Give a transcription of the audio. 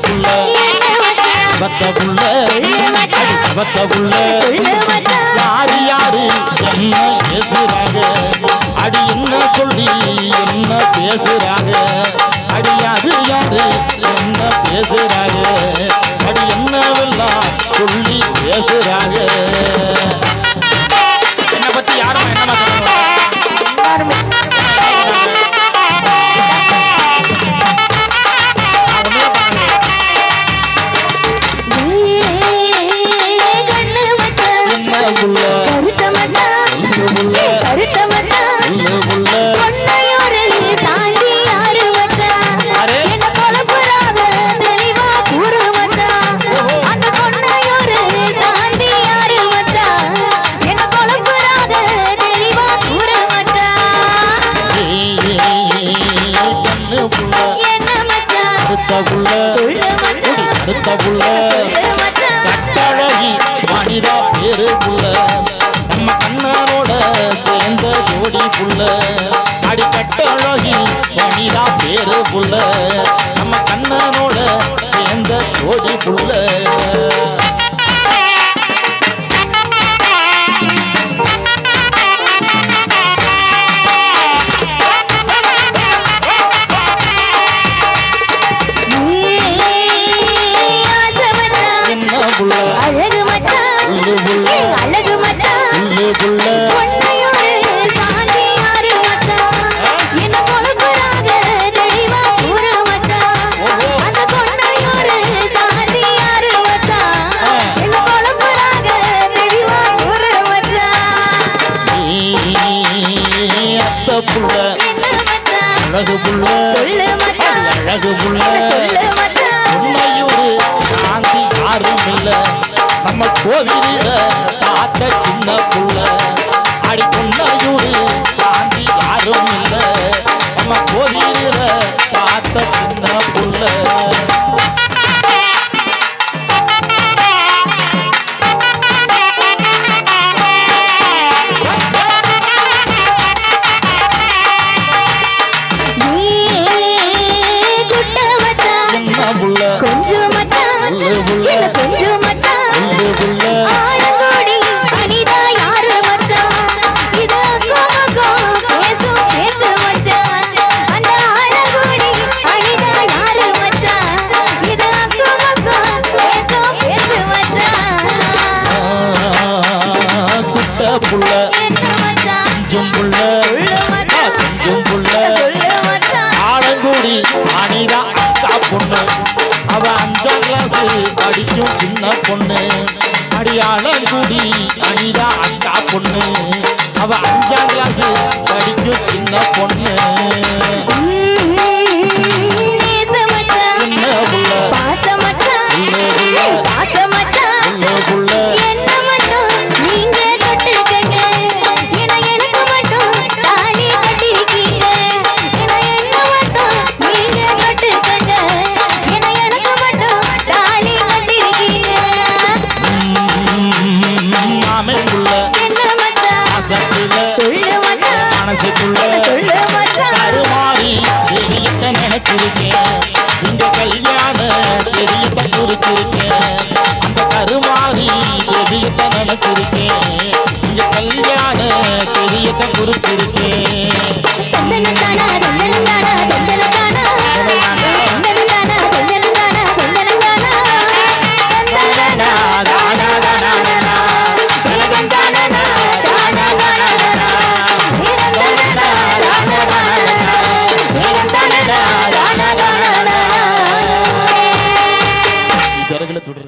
புள்ள பத்த புள்ள பத்த புள்ள யாரு யாரு என்ன பேசுறாங்க அடி என்ன சொல்லி என்ன பேசுறாங்க அடி அது யாரு என்ன பேசுறாங்க அடி என்னவெல்லாம் சொல்லி பேசுறாங்க என்ன பத்தி யாரும் என்னமா கட்டழகி மனிதா பேரு புள்ள நம்ம கண்ணனோட சேர்ந்த ஜோடி புள்ள அடி கட்டழகி மனிதா பேரு புள்ள நம்ம கண்ணனோட சேர்ந்த ஜோடி புள்ள அழகு மச்சான் அழகு மச்சான் பொன்னையோரு சாந்தி யாரு மச்சான் என்ன கொழுப்புறாக தெளிவா கூறு மச்சான் அந்த பொன்னையோரு சாந்தி யாரு மச்சான் என்ன கொழுப்புறாக தெளிவா கூறு மச்சான் அத்த புள்ள என்ன மச்சான் அழகு புள்ள சொல்லு மச்சான் அழகு புள்ள சொல்லு மச்சான் பொன்னையோரு சாந்தி யாரும் இல்ல நம்ம கோவில பார்த்த சின்ன புள்ள அடி பொன்னையூரு சாந்தி யாரும் இல்ல நம்ம கோவில பார்த்த சின்ன புள்ள கொஞ்சம் மச்சான் கொஞ்சம் மச்சான் ஆலங்கோடி அனிதா யாரு மச்சான் இது கோமகோ பேசும் பேச்சு மச்சான் அந்த ஆலங்கோடி அனிதா யாரு மச்சான் இது கோமகோ பேசும் பேச்சு மச்சான் குட்ட புள்ள என்ன மச்சான் கொஞ்சம் புள்ள சொல்லு மச்சான் கொஞ்சம் புள்ள சொல்லு மச்சான் ஆலங்கோடி அனிதா அக்கா பொண்ணு அவ 5ஆம் கிளாஸ் படிக்கும் சின்ன பொண்ணு அடியாளங்குடி அனிதா அக்கா பொண்ணு அவ 5ஆம் கிளாஸ் படிக்கும் சின்ன பொண்ணு என்ன புள்ள பாச மச்சான் பாச மச்சான் புள்ள என்ன மட்டும் நீங்க தொட்டுக்கங்க எனக்கு மட்டும் தாலி கட்டிருக்கீங்க என்ன மட்டும் நீங்க தொட்டுக்கங்க எனக்கு மட்டும் தாலி கட்டிருக்கீங்க மாமன் புள்ள என்ன மச்சான் அசத்தில சொல்லு மச்சான் மனசுக்குள்ள சொல்லு மச்சான் கருமாறி தெரியத்த நினைச்சிருக்கேன் இந்த கல்யாண தெரியத்த குறிச்சிருக்கேன் அந்த கருமாறி தெரியத்த நினைச்சிருக்கேன் இந்த கல்யாண தெரியத்த குறிச்சிருக்கேன் தொண்டனந்தானா தொண்டனந்தானா தொண்டனந்தானா தொண்டனந்தானா தொண்டனந்தானா தொண்டனந்தானா தொண்டனந்தானா தானா தானா தானா தொண்டனந்தானா தானா தானா தானா தொண்டனந்தானா தானா தானா தானா தொண்டனந்தானா தானா தானா தானா சரகுல தொடர்